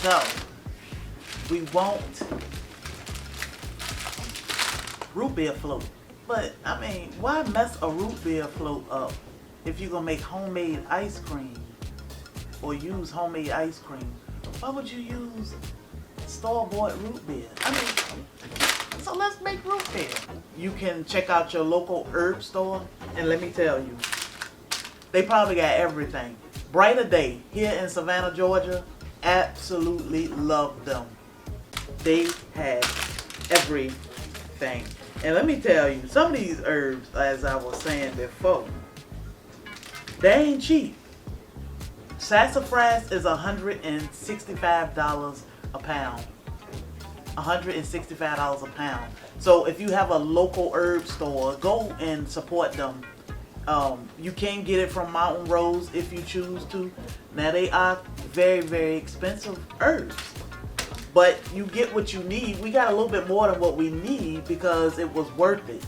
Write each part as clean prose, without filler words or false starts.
So we want root beer float. But I mean, why mess a root beer float up if you're gonna make homemade ice cream or use homemade ice cream? Why would you use store-bought root beer? I mean, so let's make root beer. You can check out your local herb store, and let me tell you, they probably got everything. Brighter Day here in Savannah, Georgia, absolutely love them. They have everything. And let me tell you, some of these herbs, as I was saying before, they ain't cheap. Sassafras is $165 a pound. $165 a pound. So if you have a local herb store, go and support them. You can get it from Mountain Rose if you choose to. Now they are very, very expensive herbs, but you get what you need. We got a little bit more than what we need because it was worth it.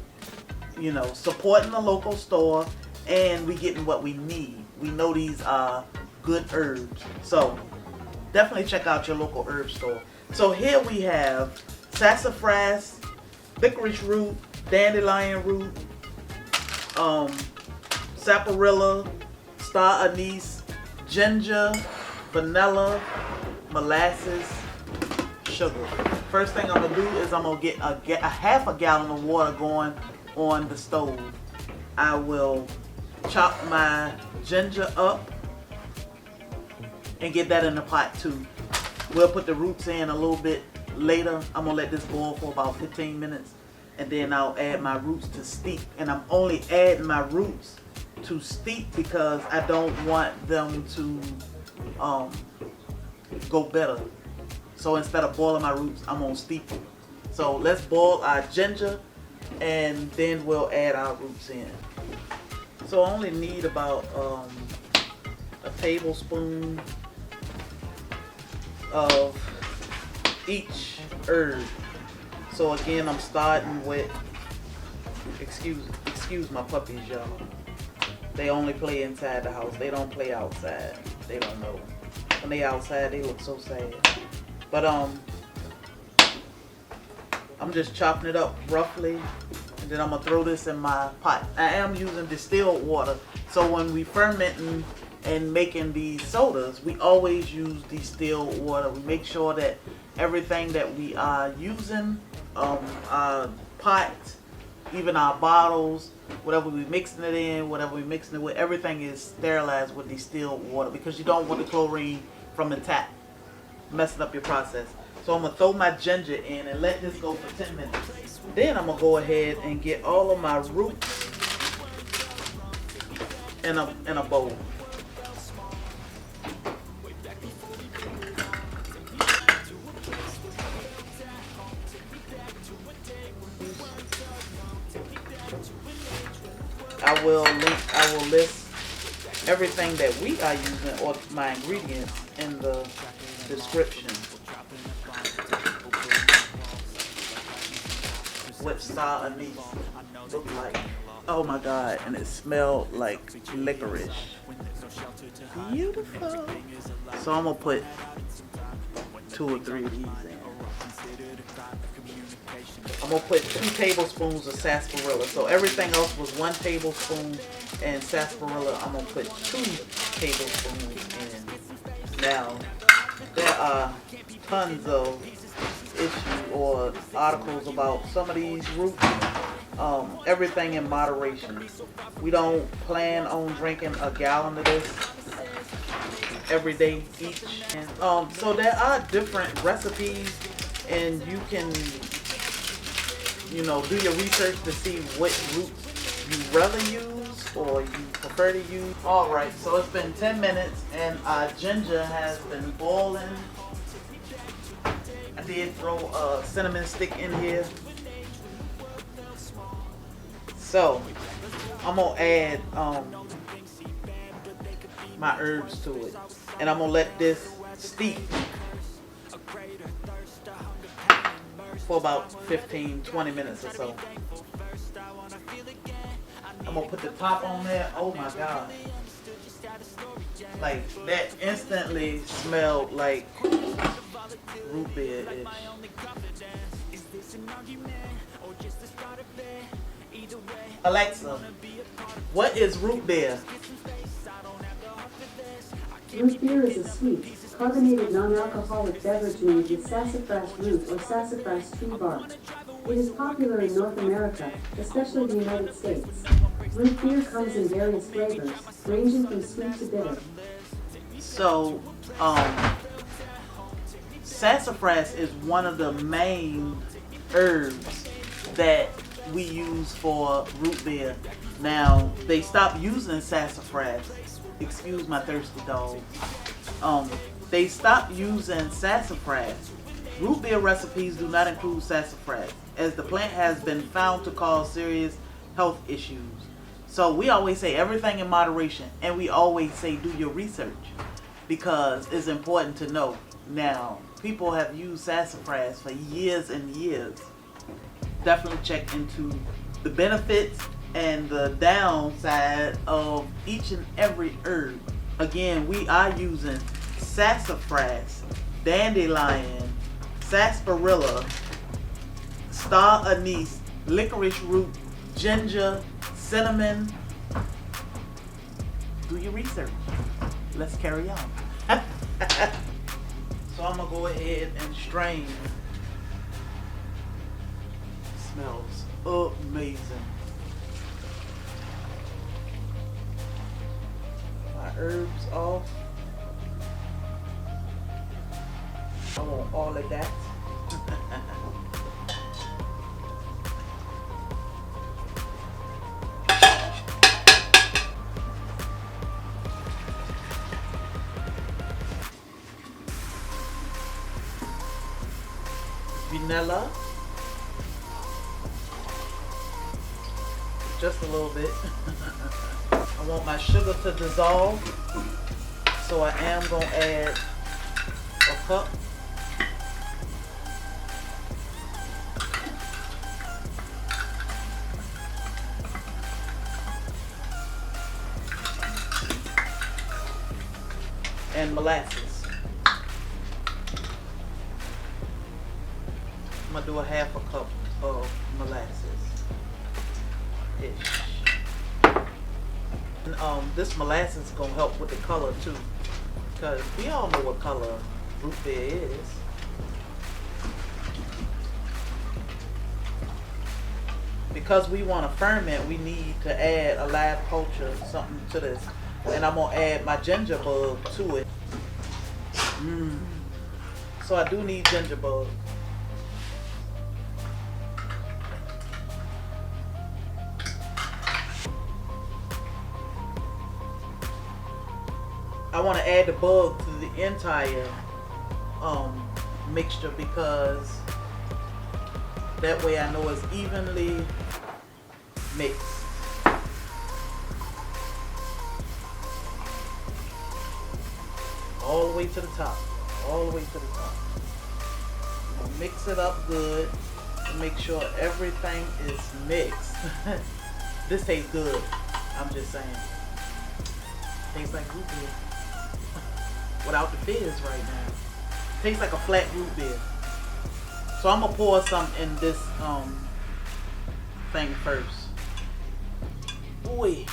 You know, supporting the local store, and we getting what we need. We know these are good herbs, so definitely check out your local herb store. So here we have sassafras, licorice root, dandelion root, sarsaparilla, star anise, ginger, vanilla, molasses, sugar. First thing I'm gonna do is I'm gonna get a half a gallon of water going on the stove. I will chop my ginger up and get that in the pot too. We'll put the roots in a little bit later. I'm gonna let this boil for about 15 minutes, and then I'll add my roots to steep. And I'm only adding my roots to steep because I don't want them to go bitter. So instead of boiling my roots, I'm gonna steep them. So let's boil our ginger, and then we'll add our roots in. So I only need about a tablespoon of each herb. So again, I'm starting with, excuse my puppies, y'all. They only play inside the house. They don't play outside. They don't know. When they outside, they look so sad. But I'm just chopping it up roughly, and then I'm gonna throw this in my pot. I am using distilled water, so when we fermenting and making these sodas, we always use distilled water. We make sure that everything that we are using, our pot, even our bottles, whatever we mixing it in, whatever we mixing it with, everything is sterilized with distilled water because you don't want the chlorine from the tap messing up your process. So I'm gonna throw my ginger in and let this go for 10 minutes. Then I'm gonna go ahead and get all of my roots in a bowl. I will list everything that we are using, or my ingredients, in the description. What star anise look like? Oh my God! And it smelled like licorice. Beautiful. So I'm gonna put 2 or 3 of these in. I'm gonna put 2 tablespoons of sarsaparilla. So everything else was 1 tablespoon, and sarsaparilla I'm gonna put 2 tablespoons in. Now, there are tons of issues or articles about some of these roots. Everything in moderation. We don't plan on drinking a gallon of this every day each. And, so there are different recipes, and you can, you know, do your research to see what roots you rather use or you prefer to use. Alright, so it's been 10 minutes and our ginger has been boiling. I did throw a cinnamon stick in here. So I'm gonna add my herbs to it, and I'm gonna let this steep for about 15-20 minutes or so. I'm gonna put the top on there. Oh my God. Like, that instantly smelled like root beer-ish. Alexa, what is root beer? Root beer is a sweet, carbonated non-alcoholic beverage made with sassafras root or sassafras tree bark. It is popular in North America, especially the United States. Root beer comes in various flavors, ranging from sweet to bitter. So, sassafras is one of the main herbs that we use for root beer. Now, they stopped using sassafras. Excuse my thirsty dog. They stopped using sassafras. Root beer recipes do not include sassafras, as the plant has been found to cause serious health issues. So we always say everything in moderation, and we always say do your research, because it's important to know. Now, people have used sassafras for years and years. Definitely check into the benefits and the downside of each and every herb. Again, we are using sassafras, dandelion, sarsaparilla, star anise, licorice root, ginger, cinnamon. Do your research. Let's carry on. So I'm gonna go ahead and strain. Smells amazing. My herbs off. I want all of that. Vanilla, just a little bit. I want my sugar to dissolve, so I am going to add a cup. And molasses. I'm gonna do a half a cup of molasses-ish. And this molasses is gonna help with the color too, because we all know what color root beer is. Because we want to ferment, we need to add a live culture, something to this. And I'm gonna add my ginger bug to it. So I do need ginger bug. I want to add the bug to the entire mixture, because that way I know it's evenly mixed. All the way to the top. All the way to the top. Mix it up good to make sure everything is mixed. This tastes good. I'm just saying. Tastes like root beer. Without the fizz right now. Tastes like a flat root beer. So I'm gonna pour some in this thing first. Boy.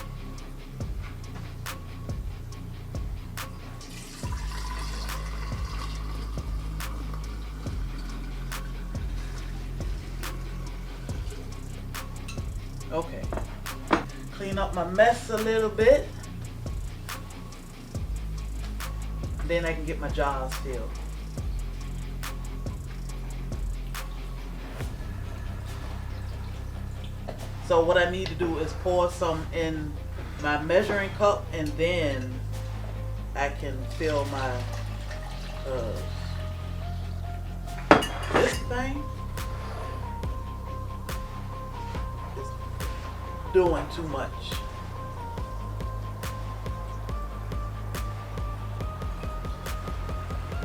Okay. Clean up my mess a little bit. Then I can get my jars filled. So what I need to do is pour some in my measuring cup, and then I can fill my this thing is doing too much.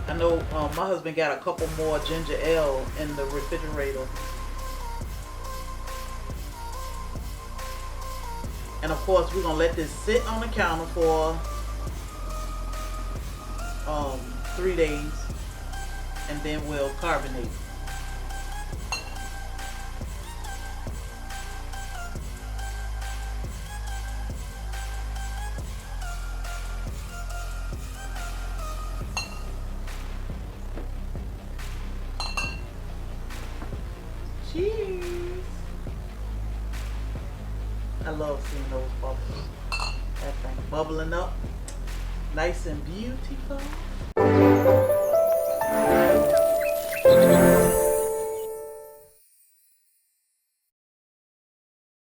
I know my husband got a couple more ginger ale in the refrigerator. And of course, we're going to let this sit on the counter for 3 days. and then we'll carbonate. Cheers! I love seeing those bubbles. That thing bubbling up, nice and beautiful.